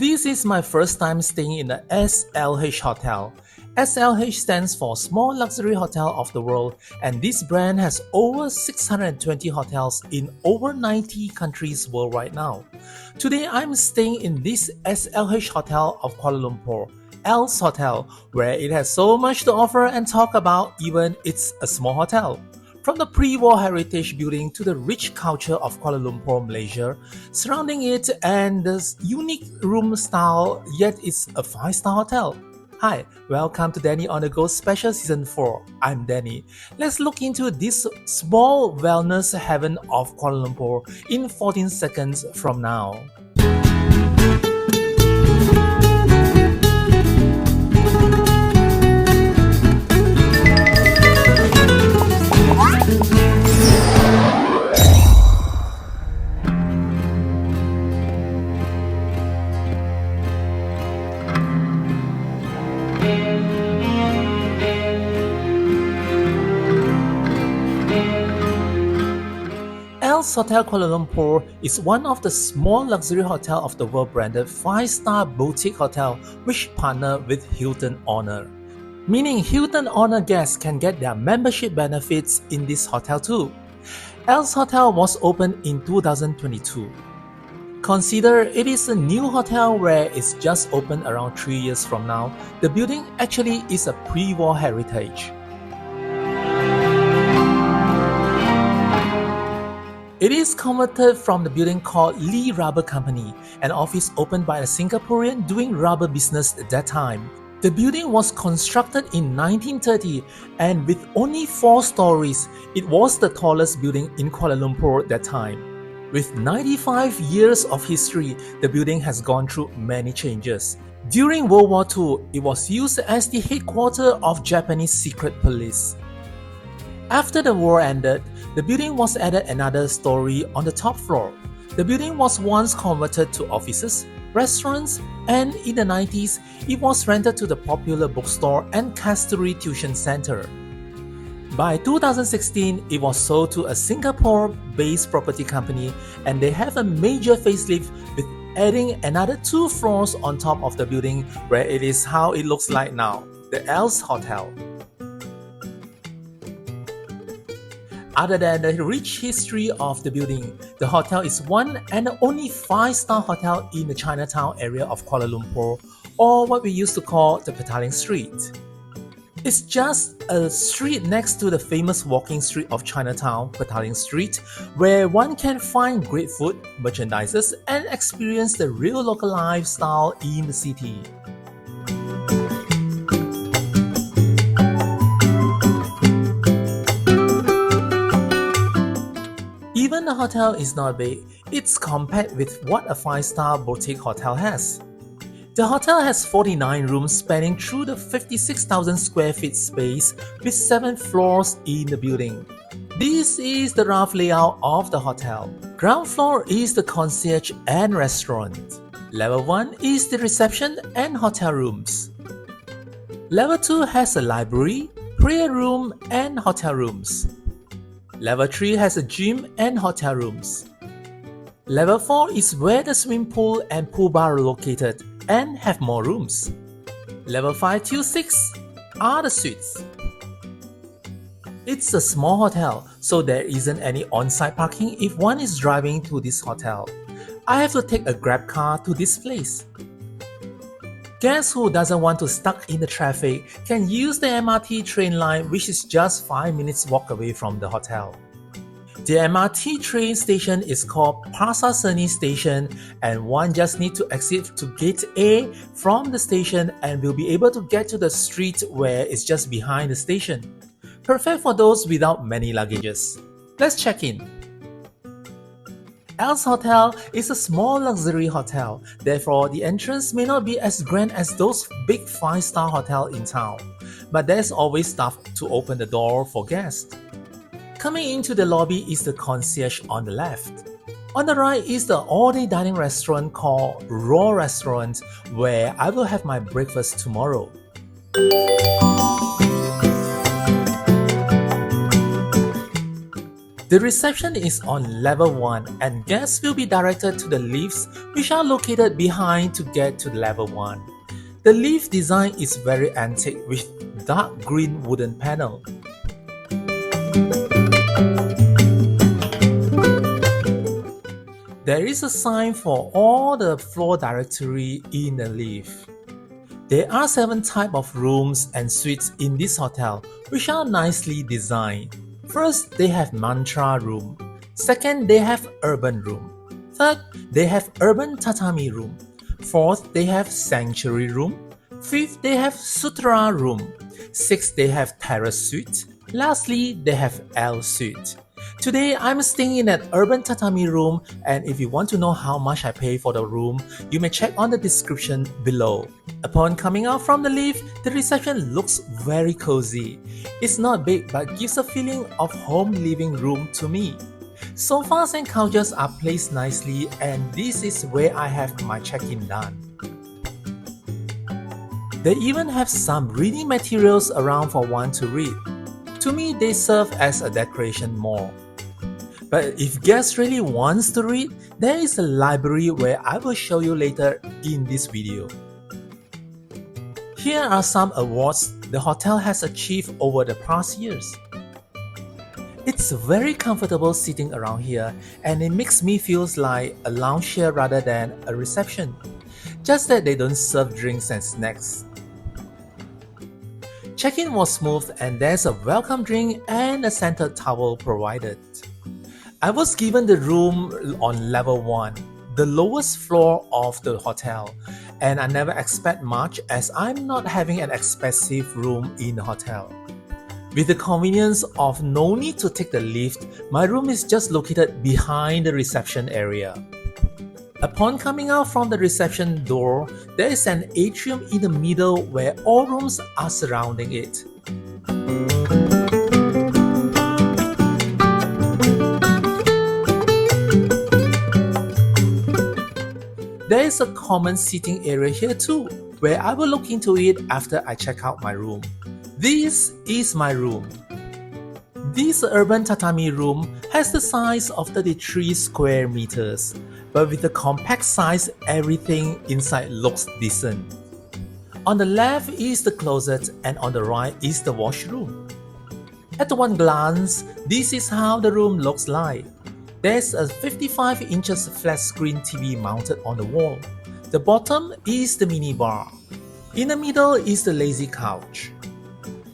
This is my first time staying in the SLH hotel. SLH stands for Small Luxury Hotel of the World, and this brand has over 620 hotels in over 90 countries worldwide now. Today I'm staying in this SLH hotel of Kuala Lumpur, Else Hotel, where it has so much to offer and talk about even it's a small hotel. From the pre-war heritage building to the rich culture of Kuala Lumpur, Malaysia, surrounding it and the unique room style, yet it's a 5-star hotel. Hi, welcome to Danny on the Go Special Season 4. I'm Danny. Let's look into this small wellness heaven of Kuala Lumpur in 14 seconds from now. Else Hotel Kuala Lumpur is one of the small luxury hotel of the world branded 5-star boutique hotel which partner with Hilton Honor. Meaning Hilton Honor guests can get their membership benefits in this hotel too. Else Hotel was opened in 2022. Consider it is a new hotel where it's just opened around 3 years from now. The building actually is a pre-war heritage. It is converted from the building called Lee Rubber Company, an office opened by a Singaporean doing rubber business at that time. The building was constructed in 1930 and with only 4 stories, it was the tallest building in Kuala Lumpur at that time. With 95 years of history, the building has gone through many changes. During World War II, it was used as the headquarters of Japanese secret police. After the war ended, the building was added another story on the top floor. The building was once converted to offices, restaurants, and in the 90s, it was rented to the popular bookstore and Kasturi Tuition Center. By 2016, it was sold to a Singapore-based property company, and they have a major facelift with adding another 2 floors on top of the building where it is how it looks like now, the Else Hotel. Other than the rich history of the building, the hotel is one and only 5-star hotel in the Chinatown area of Kuala Lumpur, or what we used to call the Petaling Street. It's just a street next to the famous walking street of Chinatown, Petaling Street, where one can find great food, merchandises, and experience the real local lifestyle in the city. Even the hotel is not big, it's compact with what a 5-star boutique hotel has. The hotel has 49 rooms spanning through the 56,000 square feet space with 7 floors in the building. This is the rough layout of the hotel. Ground floor is the concierge and restaurant. Level 1 is the reception and hotel rooms. Level 2 has a library, prayer room and hotel rooms. Level 3 has a gym and hotel rooms. Level 4 is where the swimming pool and pool bar are located and have more rooms. Level 5 to 6 are the suites. It's a small hotel, so there isn't any on-site parking if one is driving to this hotel. I have to take a grab car to this place. Guests who doesn't want to stuck in the traffic can use the MRT train line, which is just 5 minutes walk away from the hotel. The MRT train station is called Pasar Seni station, and one just need to exit to gate A from the station and will be able to get to the street where it's just behind the station. Perfect for those without many luggages. Let's check in. Else Hotel is a small luxury hotel, therefore the entrance may not be as grand as those big 5-star hotels in town, but there's always staff to open the door for guests. Coming into the lobby is the concierge on the left. On the right is the all-day dining restaurant called Raw Restaurant, where I will have my breakfast tomorrow. The reception is on level 1 and guests will be directed to the lifts which are located behind to get to level 1. The lift design is very antique with dark green wooden panel. There is a sign for all the floor directory in the lift. There are 7 types of rooms and suites in this hotel which are nicely designed. First, they have mantra room. Second, they have urban room. Third, they have urban tatami room. Fourth, they have sanctuary room. Fifth, they have sutra room. Sixth, they have terrace suite. Lastly, they have L suite. Today, I'm staying in an urban tatami room, and if you want to know how much I pay for the room, you may check on the description below. Upon coming out from the lift, the reception looks very cozy. It's not big but gives a feeling of home living room to me. Sofas and couches are placed nicely, and this is where I have my check-in done. They even have some reading materials around for one to read. To me, they serve as a decoration more. But if guests really wants to read, there is a library where I will show you later in this video. Here are some awards the hotel has achieved over the past years. It's very comfortable sitting around here, and it makes me feel like a lounge chair rather than a reception. Just that they don't serve drinks and snacks. Check-in was smooth and there's a welcome drink and a scented towel provided. I was given the room on level 1, the lowest floor of the hotel, and I never expect much as I'm not having an expensive room in the hotel. With the convenience of no need to take the lift, my room is just located behind the reception area. Upon coming out from the reception door, there is an atrium in the middle where all rooms are surrounding it. There is a common seating area here too, where I will look into it after I check out my room. This is my room. This urban tatami room has the size of 33 square meters, but with the compact size, everything inside looks decent. On the left is the closet and on the right is the washroom. At one glance, this is how the room looks like. There's a 55 inches flat screen TV mounted on the wall. The bottom is the mini bar. In the middle is the lazy couch.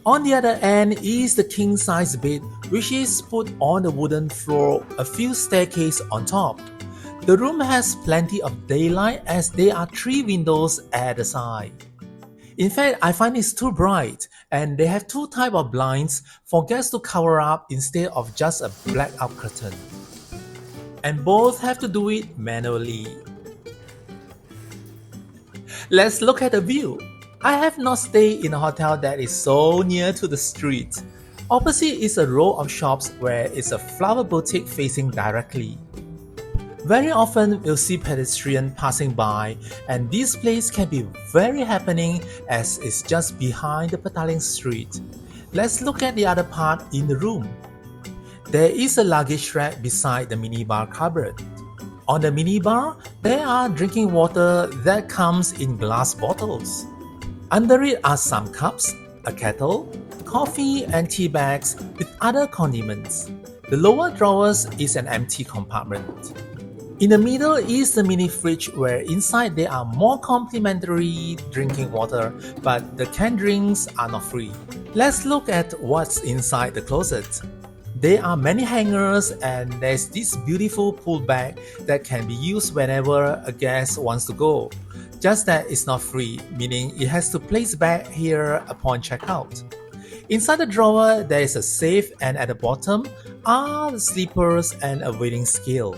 On the other end is the king-size bed, which is put on the wooden floor, a few staircases on top. The room has plenty of daylight as there are 3 windows at the side. In fact, I find it's too bright, and they have 2 types of blinds for guests to cover up instead of just a blackout curtain. And both have to do it manually. Let's look at the view. I have not stayed in a hotel that is so near to the street. Opposite is a row of shops where it's a flower boutique facing directly. Very often we'll see pedestrians passing by, and this place can be very happening as it's just behind the Petaling Street. Let's look at the other part in the room. There is a luggage rack beside the minibar cupboard. On the minibar, there are drinking water that comes in glass bottles. Under it are some cups, a kettle, coffee and tea bags with other condiments. The lower drawers is an empty compartment. In the middle is the mini fridge where inside there are more complimentary drinking water, but the canned drinks are not free. Let's look at what's inside the closet. There are many hangers and there's this beautiful pool bag that can be used whenever a guest wants to go. Just that it's not free, meaning it has to place back here upon checkout. Inside the drawer, there is a safe and at the bottom are the slippers and a weighing scale.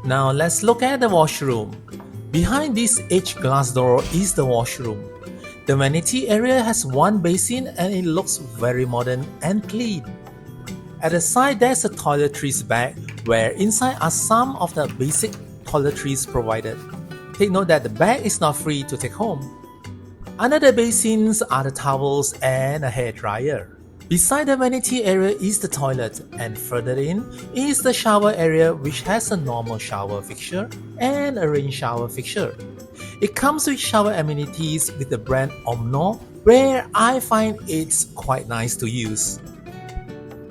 Now let's look at the washroom. Behind this edged glass door is the washroom. The vanity area has one basin and it looks very modern and clean. At the side there's a toiletries bag where inside are some of the basic toiletries provided. Take note that the bag is not free to take home. Under the basins are the towels and a hairdryer. Beside the vanity area is the toilet, and further in is the shower area, which has a normal shower fixture and a rain shower fixture. It comes with shower amenities with the brand Omno, where I find it's quite nice to use.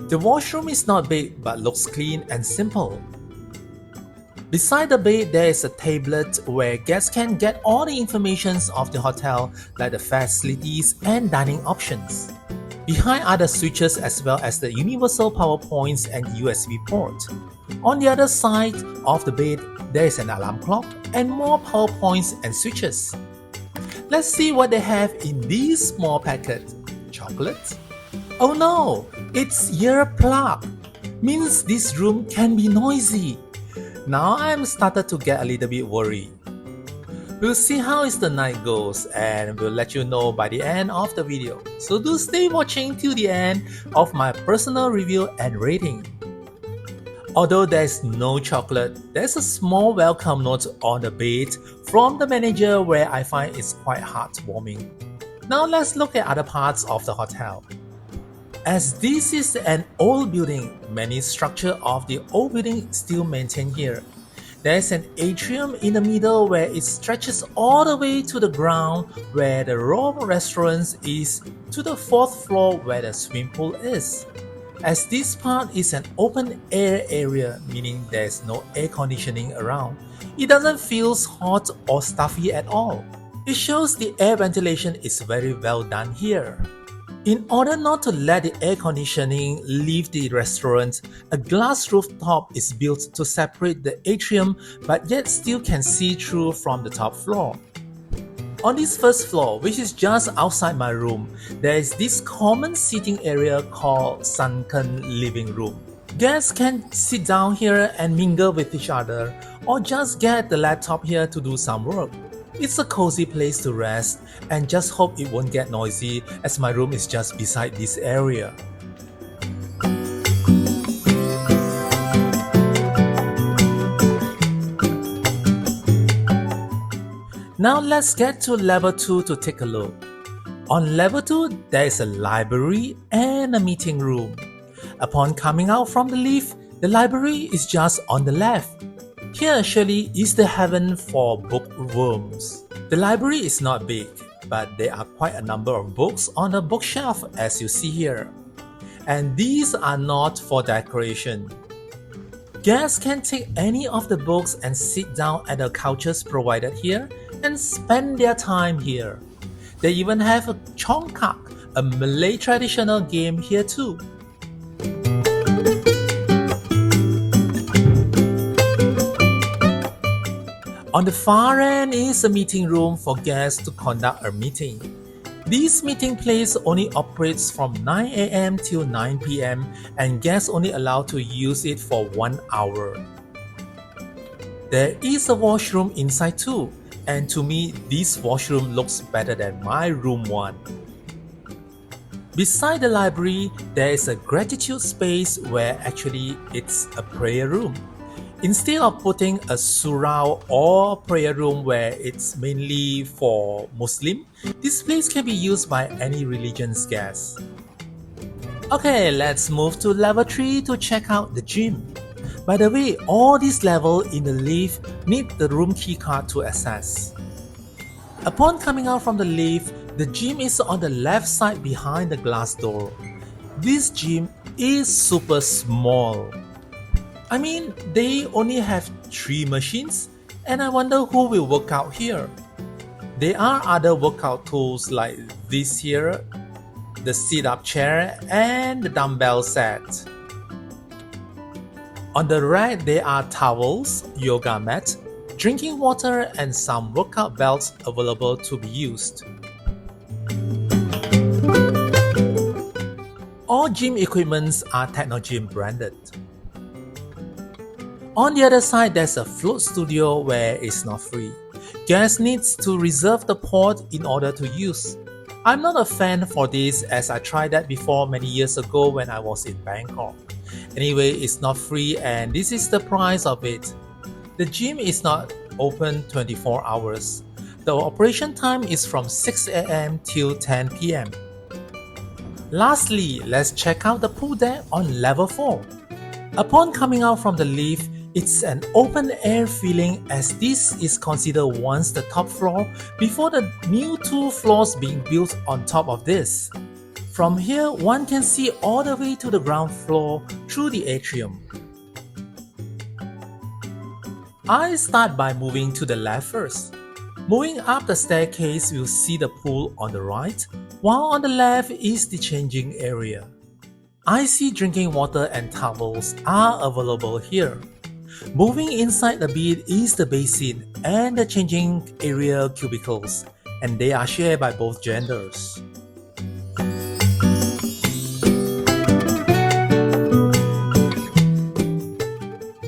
The washroom is not big but looks clean and simple. Beside the bed, there is a tablet where guests can get all the information of the hotel, like the facilities and dining options. Behind are the switches as well as the universal power points and USB port. On the other side of the bed, there is an alarm clock and more power points and switches. Let's see what they have in this small packet. Chocolate? Oh no, it's earplug. Means this room can be noisy. Now I'm started to get a little bit worried. We'll see how the night goes and we'll let you know by the end of the video. So do stay watching till the end of my personal review and rating. Although there's no chocolate, there's a small welcome note on the bed from the manager where I find it's quite heartwarming. Now let's look at other parts of the hotel. As this is an old building, many structure of the old building still maintained here. There's an atrium in the middle where it stretches all the way to the ground where the Rome restaurant is to the 4th floor where the swimming pool is. As this part is an open air area, meaning there's no air conditioning around, it doesn't feel hot or stuffy at all. It shows the air ventilation is very well done here. In order not to let the air conditioning leave the restaurant, a glass rooftop is built to separate the atrium but yet still can see through from the top floor. On this first floor, which is just outside my room, there is this common seating area called Sunken living room. Guests can sit down here and mingle with each other or just get the laptop here to do some work. It's a cozy place to rest and just hope it won't get noisy as my room is just beside this area. Now let's get to level 2 to take a look. On level 2, there is a library and a meeting room. Upon coming out from the lift, the library is just on the left. Here surely is the heaven for bookworms. The library is not big, but there are quite a number of books on the bookshelf as you see here. And these are not for decoration. Guests can take any of the books and sit down at the couches provided here and spend their time here. They even have a congkak, a Malay traditional game here too. On the far end is a meeting room for guests to conduct a meeting. This meeting place only operates from 9 a.m. till 9 p.m. and guests only allowed to use it for 1 hour. There is a washroom inside too, and to me this washroom looks better than my room one. Beside the library, there is a gratitude space where actually it's a prayer room. Instead of putting a surau or prayer room where it's mainly for Muslim, this place can be used by any religion's guests. Okay, let's move to level 3 to check out the gym. By the way, all these levels in the lift need the room key card to access. Upon coming out from the lift, the gym is on the left side behind the glass door. This gym is super small. I mean, they only have 3 machines and I wonder who will work out here. There are other workout tools like this here, the sit-up chair and the dumbbell set. On the right, there are towels, yoga mat, drinking water and some workout belts available to be used. All gym equipments are Technogym branded. On the other side, there's a float studio where it's not free. Guests need to reserve the port in order to use. I'm not a fan for this as I tried that before many years ago when I was in Bangkok. Anyway, it's not free and this is the price of it. The gym is not open 24 hours, The operation time is from 6 a.m. till 10 p.m. Lastly, let's check out the pool deck on level 4. Upon coming out from the lift, it's an open air feeling as this is considered once the top floor before the new 2 floors being built on top of this. From here, one can see all the way to the ground floor through the atrium. I start by moving to the left first. Moving up the staircase, you'll see the pool on the right, while on the left is the changing area. Icy drinking water and towels are available here. Moving inside a bit is the basin and the changing area cubicles, and they are shared by both genders.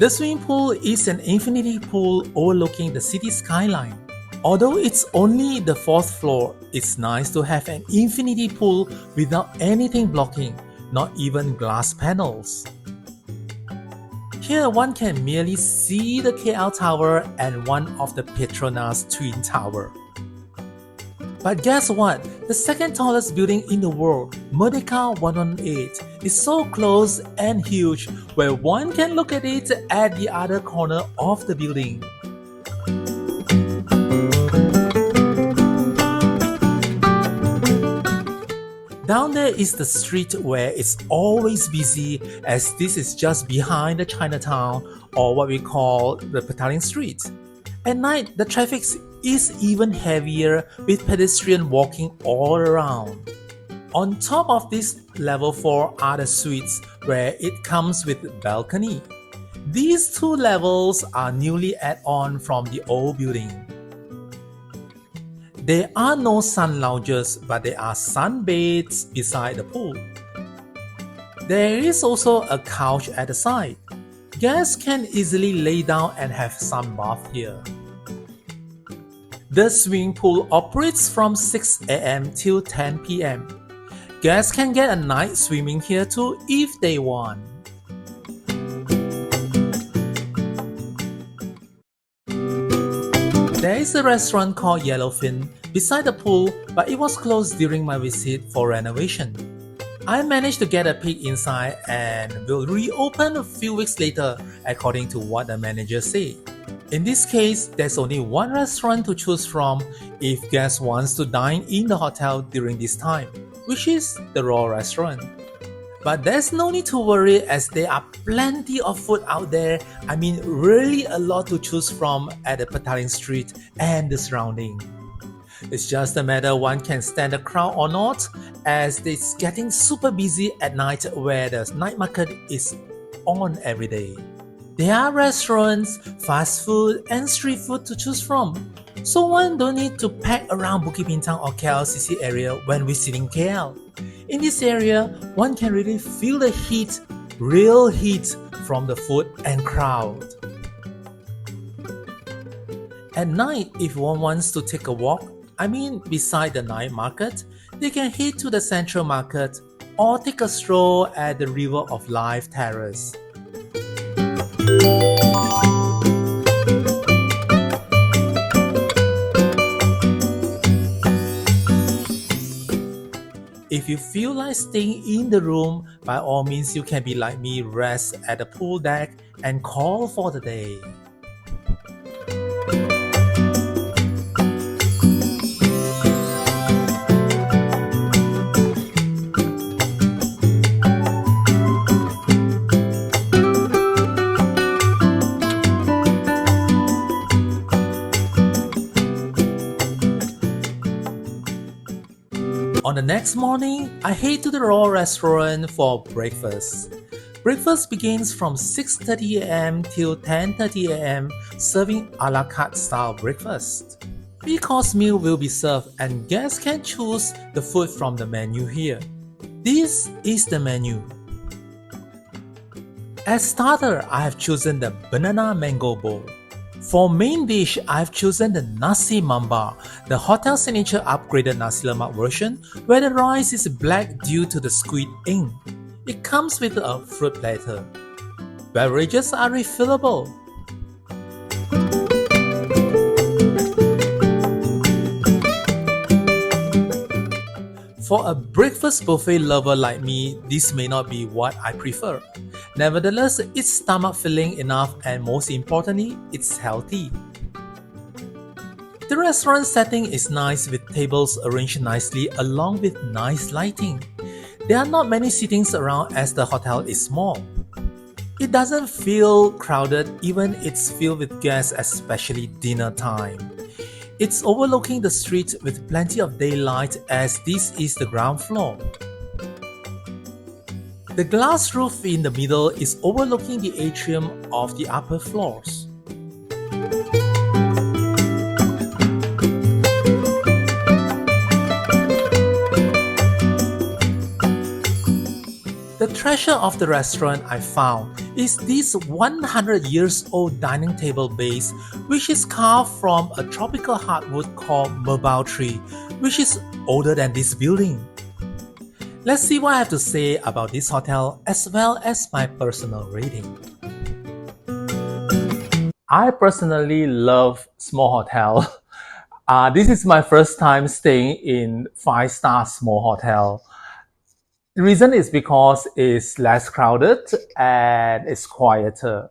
The swimming pool is an infinity pool overlooking the city skyline. Although it's only the 4th floor, it's nice to have an infinity pool without anything blocking, not even glass panels. Here one can merely see the KL Tower and one of the Petronas Twin Tower. But guess what? The second tallest building in the world, Merdeka 118, is so close and huge where one can look at it at the other corner of the building. Down there is the street where it's always busy as this is just behind the Chinatown or what we call the Petaling Street. At night, the traffic is even heavier with pedestrians walking all around. On top of this, level 4 are the suites where it comes with balcony. These 2 levels are newly added on from the old building. There are no sun lounges, but there are sunbeds beside the pool. There is also a couch at the side. Guests can easily lay down and have some bath here. The swimming pool operates from 6 a.m. till 10 p.m. Guests can get a night swimming here too if they want. There is a restaurant called Yellowfin beside the pool, but it was closed during my visit for renovation. I managed to get a peek inside and will reopen a few weeks later according to what the manager said. In this case, there's only one restaurant to choose from if guests wants to dine in the hotel during this time, which is the Raw restaurant. But there's no need to worry as there are plenty of food out there. I mean really a lot to choose from at the Petaling Street and the surrounding. It's just a matter one can stand the crowd or not as it's getting super busy at night where the night market is on every day. There are restaurants, fast food and street food to choose from. So one don't need to pack around Bukit Bintang or KLCC area when visiting KL. In this area, one can really feel the heat, real heat from the food and crowd. At night, if one wants to take a walk, beside the night market, they can head to the central market or take a stroll at the River of Life Terrace. If you feel like staying in the room, by all means you can be like me, rest at the pool deck and call for the day. On the next morning, I head to the Raw restaurant for breakfast. Breakfast begins from 6:30 a.m. till 10:30 a.m. serving a la carte style breakfast. 3-course meal will be served and guests can choose the food from the menu here. This is the menu. As starter, I have chosen the banana mango bowl. For main dish, I've chosen the nasi mamba, the hotel signature upgraded nasi lemak version where the rice is black due to the squid ink. It comes with a fruit platter. Beverages are refillable. For a breakfast buffet lover like me, this may not be what I prefer. Nevertheless, it's stomach filling enough and most importantly, it's healthy. The restaurant setting is nice with tables arranged nicely along with nice lighting. There are not many sittings around as the hotel is small. It doesn't feel crowded even it's filled with guests, especially dinner time. It's overlooking the street with plenty of daylight as this is the ground floor. The glass roof in the middle is overlooking the atrium of the upper floors. The treasure of the restaurant I found is this 100 years old dining table base which is carved from a tropical hardwood called merbau tree which is older than this building. Let's see what I have to say about this hotel as well as my personal rating. I personally love small hotel. This is my first time staying in 5-star small hotel. The reason is because it's less crowded and it's quieter.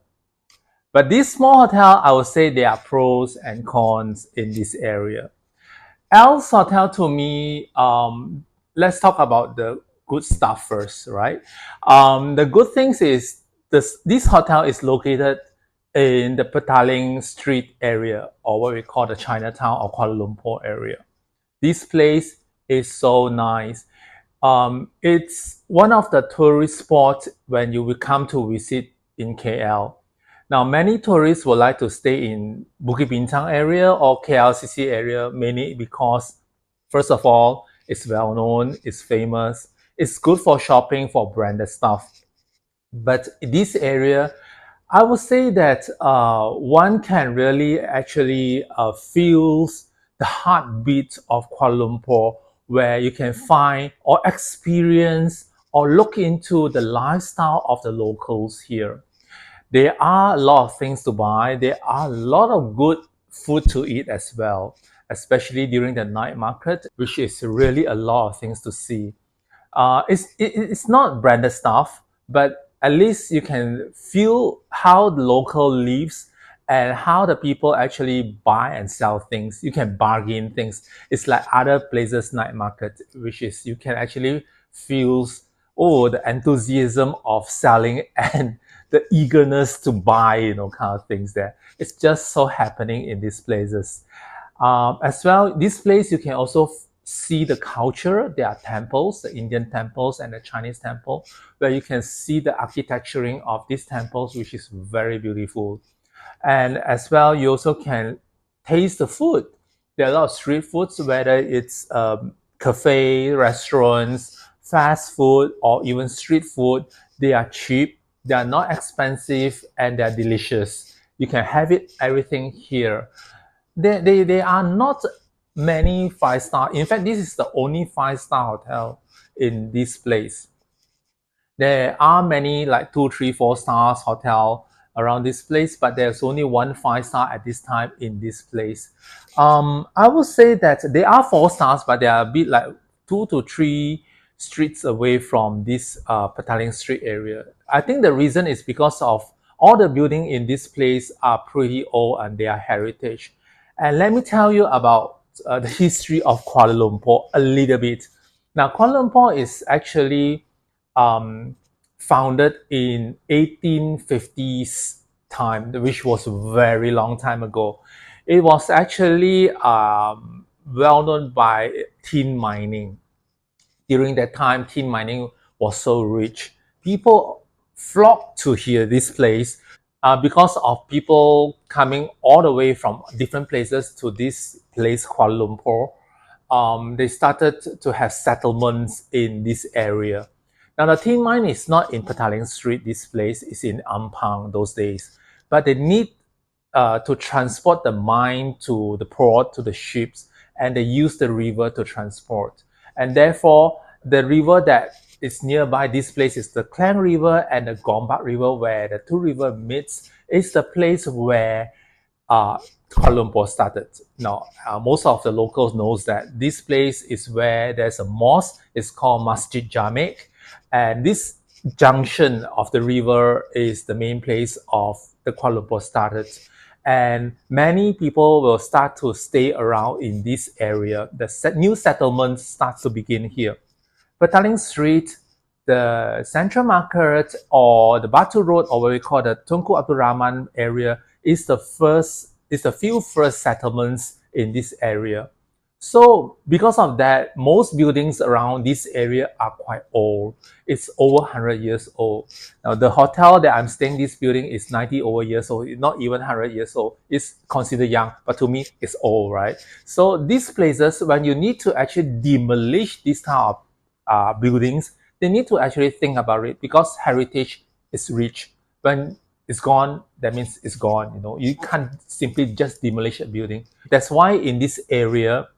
But this small hotel, I would say there are pros and cons in this area. Else Hotel to me, let's talk about the good stuff first, right? The good things is this hotel is located in the Petaling Street area, or what we call the Chinatown or Kuala Lumpur area. This place is so nice. It's one of the tourist spots when you will come to visit in KL. Now, many tourists would like to stay in Bukit Bintang area or KLCC area, mainly because, first of all, it's well known, it's famous, it's good for shopping for branded stuff. But this area, I would say that one can really actually feels the heartbeat of Kuala Lumpur, where you can find or experience or look into the lifestyle of the locals here. There are a lot of things to buy. There are a lot of good food to eat as well, especially during the night market, which is really a lot of things to see. It's not branded stuff, but at least you can feel how the local lives and how the people actually buy and sell things. You can bargain things. It's like other places night market, which is you can actually feel the enthusiasm of selling and the eagerness to buy, kind of things there. It's just so happening in these places. As well, this place you can also see the culture. There are temples, the Indian temples and the Chinese temple, where you can see the architecturing of these temples, which is very beautiful. And as well, you also can taste the food. There are a lot of street foods, whether it's cafe, restaurants, fast food, or even street food. They are cheap, they are not expensive, and they are delicious. You can have everything here. There are not many 5-star. In fact, this is the only 5-star hotel in this place. There are many like 2, 3, 4 stars hotel around this place, but there's only one 5-star at this time in this place. I would say that there are 4 stars, but they are a bit like 2 to 3 streets away from this Petaling Street area. I think the reason is because of all the buildings in this place are pretty old and they are heritage. And let me tell you about the history of Kuala Lumpur a little bit. Now, Kuala Lumpur is actually founded in 1850s time, which was a very long time ago. It was actually well known by tin mining. During that time, tin mining was so rich. People flocked to here, this place, because of people coming all the way from different places to this place, Kuala Lumpur. They started to have settlements in this area. Now, the tin mine is not in Petaling Street, this place is in Ampang those days. But they need to transport the mine to the port, to the ships, and they use the river to transport. And therefore, the river that is nearby this place is the Klang River and the Gombak River, where the two rivers meets. It's the place where Kuala Lumpur started. Now, most of the locals knows that this place is where there's a mosque. It's called Masjid Jamek, and this junction of the river is the main place of the Kuala Lumpur started. And many people will start to stay around in this area. The new settlement starts to begin here. Petaling Street, the Central Market, or the Batu Road, or what we call the Tunku Abdul Rahman area, is the few first settlements in this area. So because of that, most buildings around this area are quite old. It's over 100 years old. Now the hotel that I'm staying, this building is 90 over years old, not even 100 years old. It's considered young, but to me, it's old, right? So these places, when you need to actually demolish this type of buildings, they need to actually think about it because heritage is rich. When it's gone, that means it's gone. You know, you can't simply just demolish a building. That's why in this area,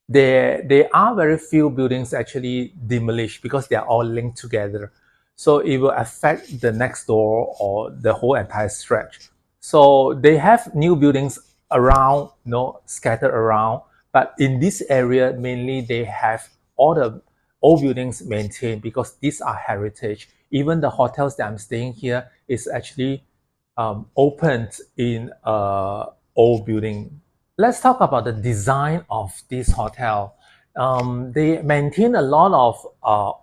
there are very few buildings actually demolished because they are all linked together. So it will affect the next door or the whole entire stretch. So they have new buildings around, scattered around. But in this area, mainly they have all the old buildings maintained because these are heritage. Even the hotels that I'm staying here is actually opened in a old building. Let's talk about the design of this hotel. They maintain a lot of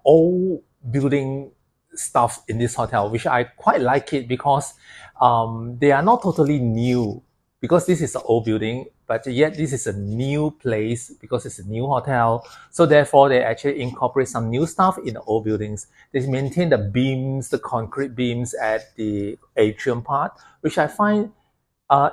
old building stuff in this hotel, which I quite like it because they are not totally new because this is an old building, but yet this is a new place because it's a new hotel. So therefore, they actually incorporate some new stuff in the old buildings. They maintain the beams, the concrete beams at the atrium part, which I find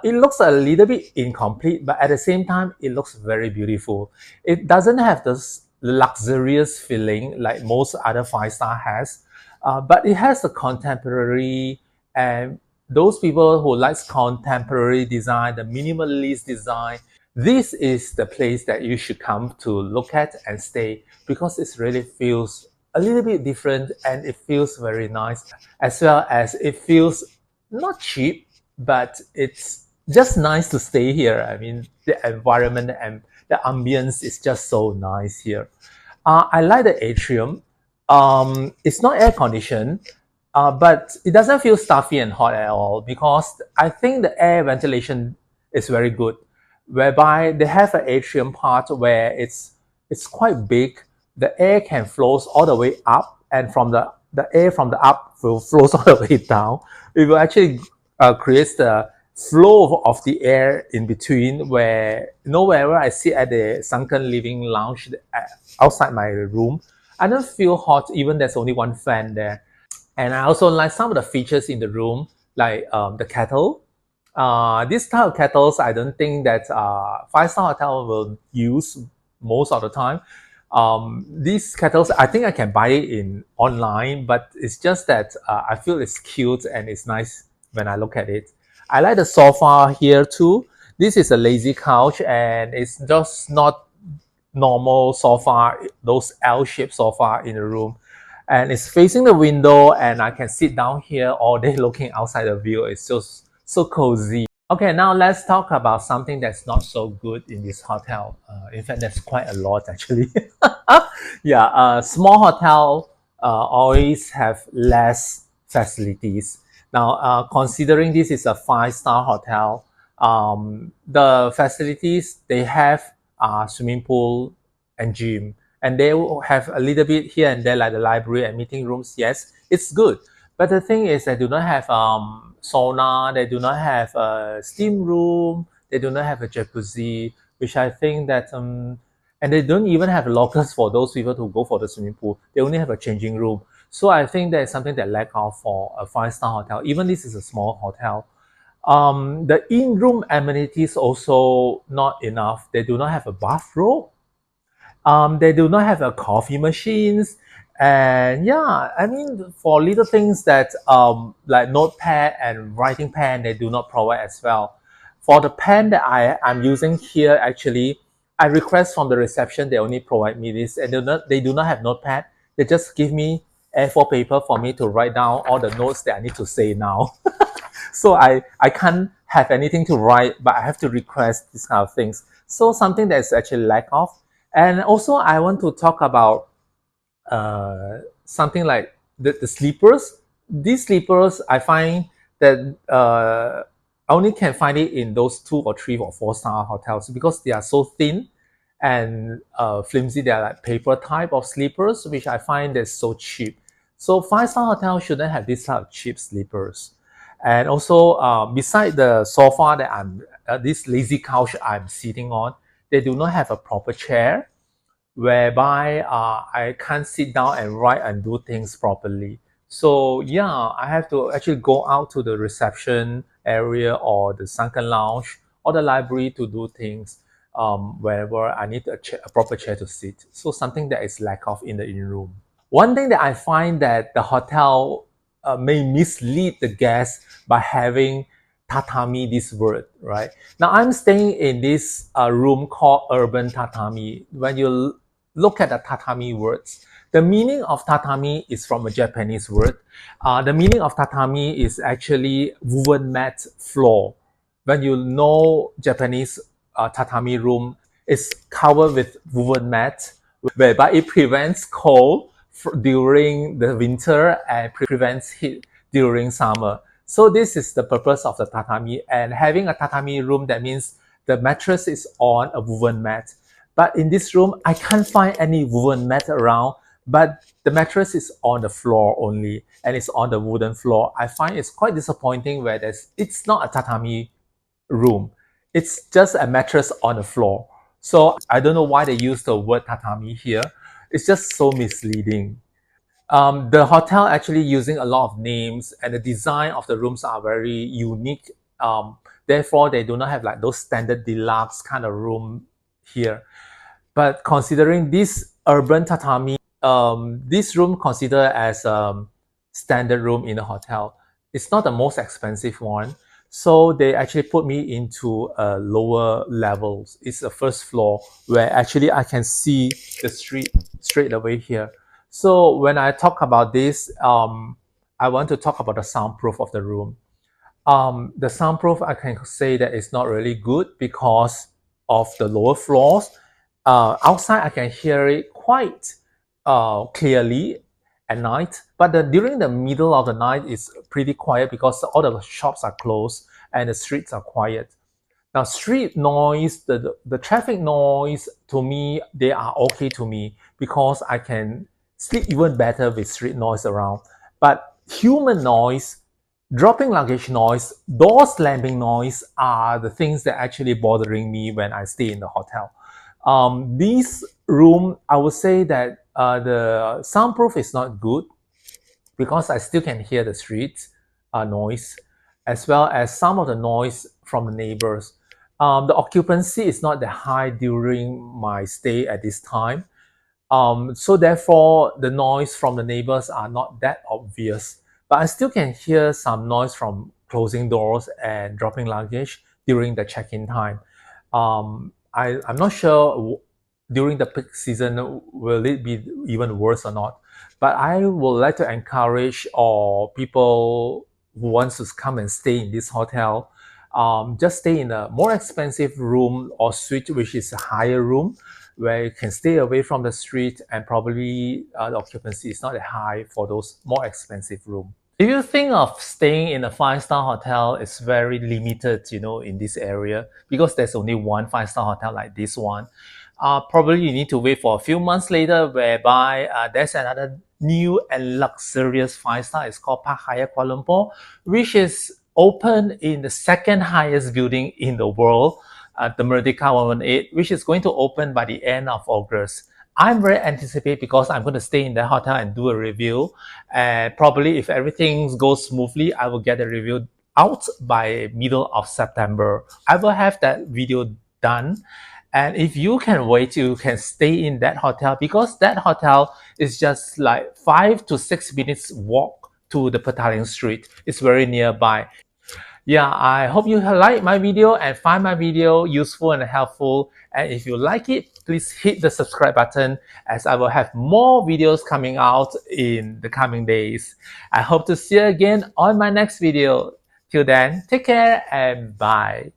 it looks a little bit incomplete, but at the same time, it looks very beautiful. It doesn't have this luxurious feeling like most other five-star has, but it has the contemporary and those people who likes contemporary design, the minimalist design. This is the place that you should come to look at and stay because it really feels a little bit different and it feels very nice, as well as it feels not cheap, but it's just nice to stay here. I mean, the environment and the ambience is just so nice here. I like the atrium. It's not air conditioned, but it doesn't feel stuffy and hot at all because I think the air ventilation is very good, whereby they have an atrium part where it's quite big. The air can flow all the way up, and from the air from the up will flows all the way down. It will actually creates the flow of the air in between where wherever I sit at the Sunken living lounge outside my room, I don't feel hot even there's only one fan there. And I also like some of the features in the room, like the kettle. This type of kettles, I don't think that five-star hotel will use most of the time. These kettles, I think I can buy it in online, but it's just that I feel it's cute and it's nice when I look at it. I like the sofa here too. This is a lazy couch and it's just not normal sofa, those L-shaped sofa in the room. And it's facing the window and I can sit down here all day looking outside the view. It's just so cozy. Okay, now let's talk about something that's not so good in this hotel. In fact, there's quite a lot actually. Yeah, small hotel always have less facilities. Now, considering this is a five-star hotel, the facilities they have swimming pool and gym, and they will have a little bit here and there like the library and meeting rooms. Yes, it's good, but the thing is they do not have sauna, they do not have a steam room, they do not have a jacuzzi, which I think that and they don't even have lockers for those people who go for the swimming pool. They only have a changing room. So I think that is something that lack of for a five-star hotel. Even this is a small hotel. The in-room amenities also not enough. They do not have a bathrobe. They do not have a coffee machines. And yeah, I mean, for little things that like notepad and writing pen, they do not provide as well. For the pen that I'm using here, actually, I request from the reception, they only provide me this, and they do not have notepad. They just give me A4 paper for me to write down all the notes that I need to say now. So I can't have anything to write, but I have to request these kind of things. So something that is actually lack of. And also I want to talk about something like the sleepers. These sleepers, I find that I only can find it in those 2 or 3 or 4 star hotels because they are so thin and flimsy. They are like paper type of sleepers, which I find is so cheap. So 5 star hotel shouldn't have this type of cheap sleepers. And also, beside the sofa that this lazy couch I'm sitting on, they do not have a proper chair whereby I can't sit down and write and do things properly. So yeah, I have to actually go out to the reception area or the sunken lounge or the library to do things wherever I need a proper chair to sit. So something that is lack of in the in-room. One thing that I find that the hotel may mislead the guests by having tatami, this word, right? Now I'm staying in this room called Urban Tatami. When you look at the tatami words, the meaning of tatami is from a Japanese word. The meaning of tatami is actually woven mat floor. When you know Japanese tatami room, is covered with woven mat, whereby it prevents cold during the winter and prevents heat during summer. So this is the purpose of the tatami. And having a tatami room, that means the mattress is on a woven mat. But in this room, I can't find any woven mat around, but the mattress is on the floor only, and it's on the wooden floor. I find it's quite disappointing where it's not a tatami room. It's just a mattress on the floor. So I don't know why they use the word tatami here. It's just so misleading. The hotel actually using a lot of names, and the design of the rooms are very unique. Therefore, they do not have like those standard deluxe kind of room here. But considering this urban tatami, this room considered as standard room in the hotel. It's not the most expensive one. So they actually put me into lower levels. It's the first floor where actually I can see the street straight away here. So when I talk about this, I want to talk about the soundproof of the room. The soundproof, I can say that it's not really good because of the lower floors. Outside, I can hear it quite clearly at night, but during the middle of the night, it's pretty quiet because all the shops are closed and the streets are quiet. Now, street noise, the traffic noise, to me, they are okay to me because I can sleep even better with street noise around. But human noise, dropping luggage noise, door slamming noise are the things that actually bothering me when I stay in the hotel. This room, I would say that the soundproof is not good because I still can hear the street noise, as well as some of the noise from the neighbors. The occupancy is not that high during my stay at this time. So therefore, the noise from the neighbors are not that obvious. But I still can hear some noise from closing doors and dropping luggage during the check-in time. I'm not sure during the peak season will it be even worse or not. But I would like to encourage all people who wants to come and stay in this hotel, just stay in a more expensive room or suite, which is a higher room, where you can stay away from the street and probably the occupancy is not that high for those more expensive rooms. If you think of staying in a 5 star hotel, it's very limited, in this area because there's only one 5 star hotel like this one. Probably you need to wait for a few months later, whereby there's another new and luxurious 5 star. It's called Park Hyatt Kuala Lumpur, which is open in the second highest building in the world, the Merdeka 118, which is going to open by the end of August. I'm very anticipated because I'm going to stay in that hotel and do a review. And probably if everything goes smoothly, I will get a review out by middle of September. I will have that video done. And if you can wait, you can stay in that hotel because that hotel is just like 5 to 6 minutes walk to the Petaling Street. It's very nearby. Yeah, I hope you like my video and find my video useful and helpful. And if you like it, please hit the subscribe button as I will have more videos coming out in the coming days. I hope to see you again on my next video. Till then, take care and bye.